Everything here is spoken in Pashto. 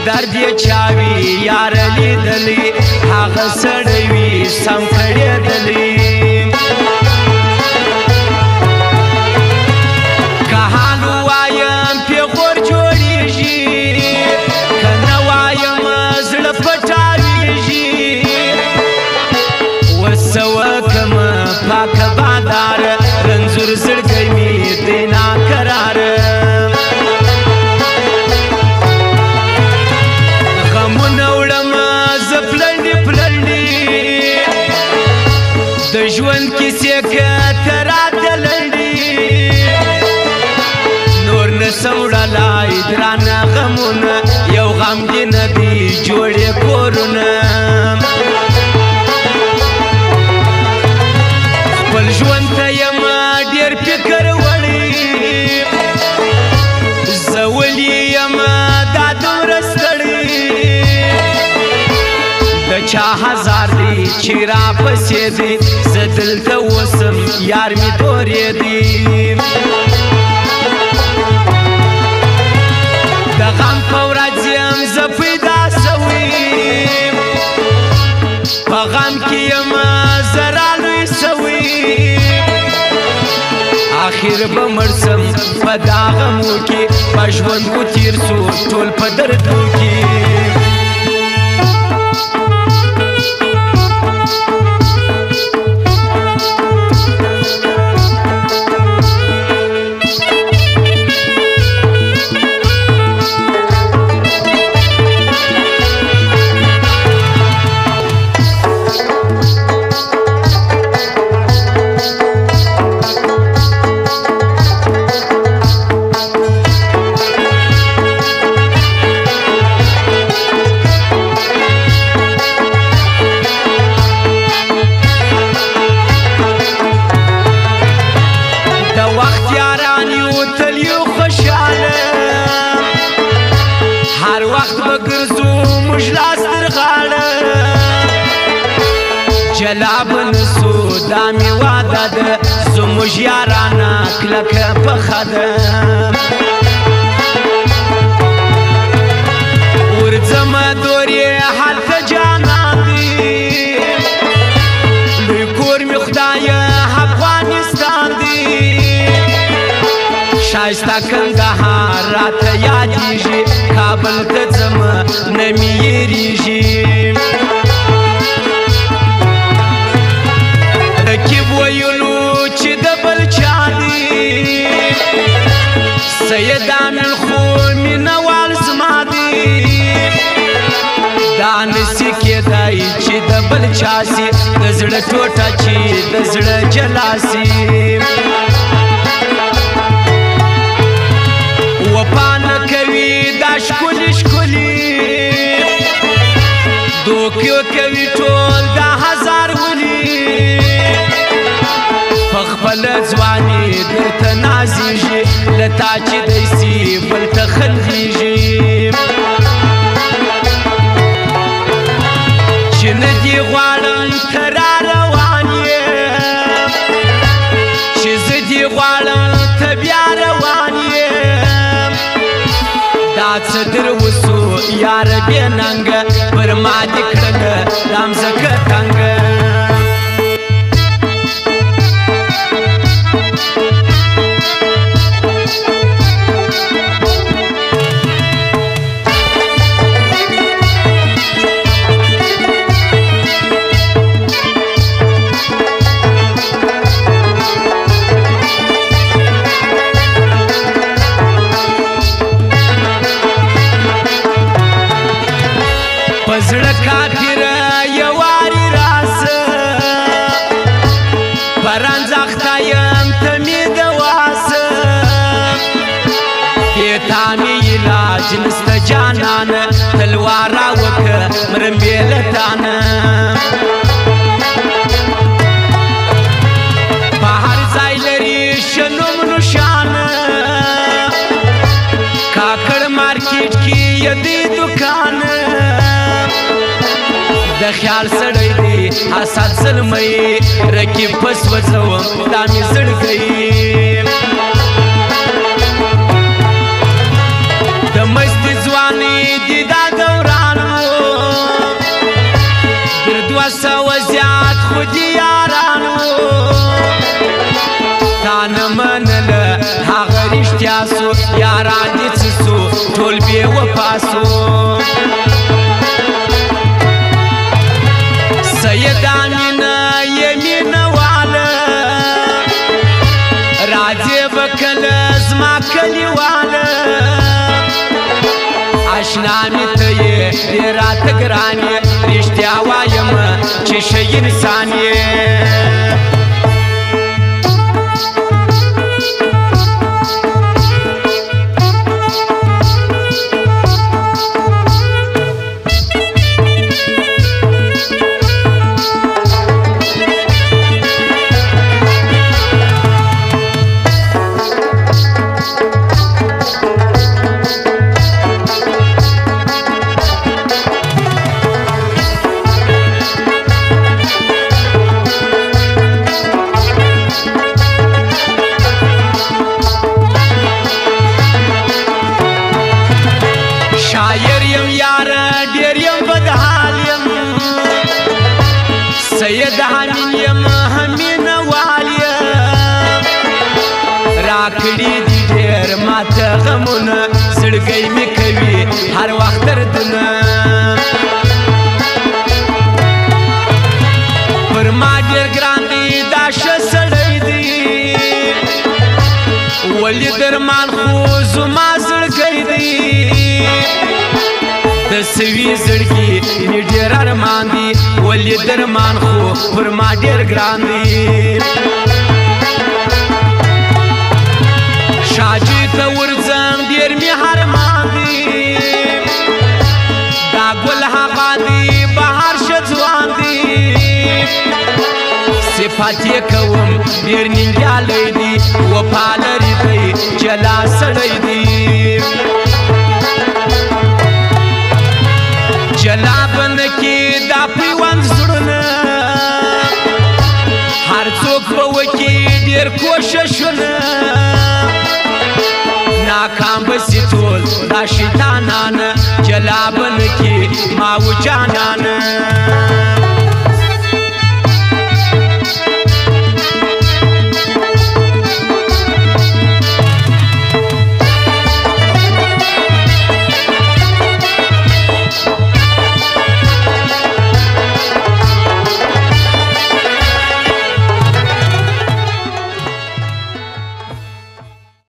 درد یې چاوي یاره لیدلی هغه سړی وي سم کړېدلی که حال ووایم پېغور جوړېږي که نه وایم زړه پټاوېږي اوس څه وکړمه پاکه باداره رنځور زړګی مې دی ناکراره د ژوند کیسې که ته راته لنډې نور نسم وړلای درانه غمونه یو غمګینه دي جوړې کورونه خپل ژوند ته یم ډېر فکر وړی زه ولې یم دا دومره ستړی د چا هزار دی چې راپسې دی زه دلته اوسم یار مې تورېدی د غم په ورځ یم زه پیدا سوی په غم کې یم زه رالوی سوی آخر به مړ سم په دا غمو کې په ژوند کو تېر سو ټول په دردو کې هر وخت به ګرځو موږ لاس تر غاړه جلا به نسو دا مې واده ده زموږ یارانه کلکه پخه ده ورځمه دورې هلته جانان دی لوی کور مې خدایه افغانستان دی شایسته کندهار راته یادېږي کابل ته ځمه نه مې یېرېږي رقیب ویلو چې د بل چا دی سید امین خو مینهوال زما دی دا نسي کېدی چې د بل چا سي د زړه ټوټه چې د زړه جلا سي وفا نه کوي دا ښکلي ښکلي دوکې کوي ټول دا هزار ولي په خپله ځواني درته نازېږي له تا چې دی سي بل ته خندېږي چې نه دې غواړم ته را روان یې چې زه دې غواړم ته بیا روان یې دا څه در وسو یاره بې ننګه پر ما دې کړله دا مځکه تنګه زړه کافر یوارې راسه پرنځ اخته یم ته مې دواسه بې تا مې علاج نسته جانانه تلوار راوکه مرم بې له تانه په هر ځای لري ښه نوم نښانه کاکړ مارکېټ کې یې دې دوکانه د خیال سړی دی حسد زلمی رقیب پس وځوم دا مې زړګی د مستې ځواني دي دا اشنا می ته یې ډېر راته ګران یې رښتیا وایم چې ښه انسان یې شاعر یم یار ډېر یم بدحال یم سید حمین یم همینه وال یم راکړي دي ډېر ماته غمونه زړګی مې کوي هر وخت دردونه پر ما ډېر ګران دی دا ښه سړی دی ولې درمان خو زما زړګی دی د سوي زړګي مې ډېر ارمان دي ولې درمان خو پر ما ډېر ګران دی شاجي ته ورځم ډېر مې ارمان دي دا ګل هغه دی بهار ښه ځوان دی صفات یې کوم ډېر ننګیالی دی وفا لري دی جلا سړی دی جلا بند کې دا پیوند زړونه هر څوک به وکړي ډېر کوښښونه ناکام به سي ټول دا شیطانان جلا بند کې ما و جانان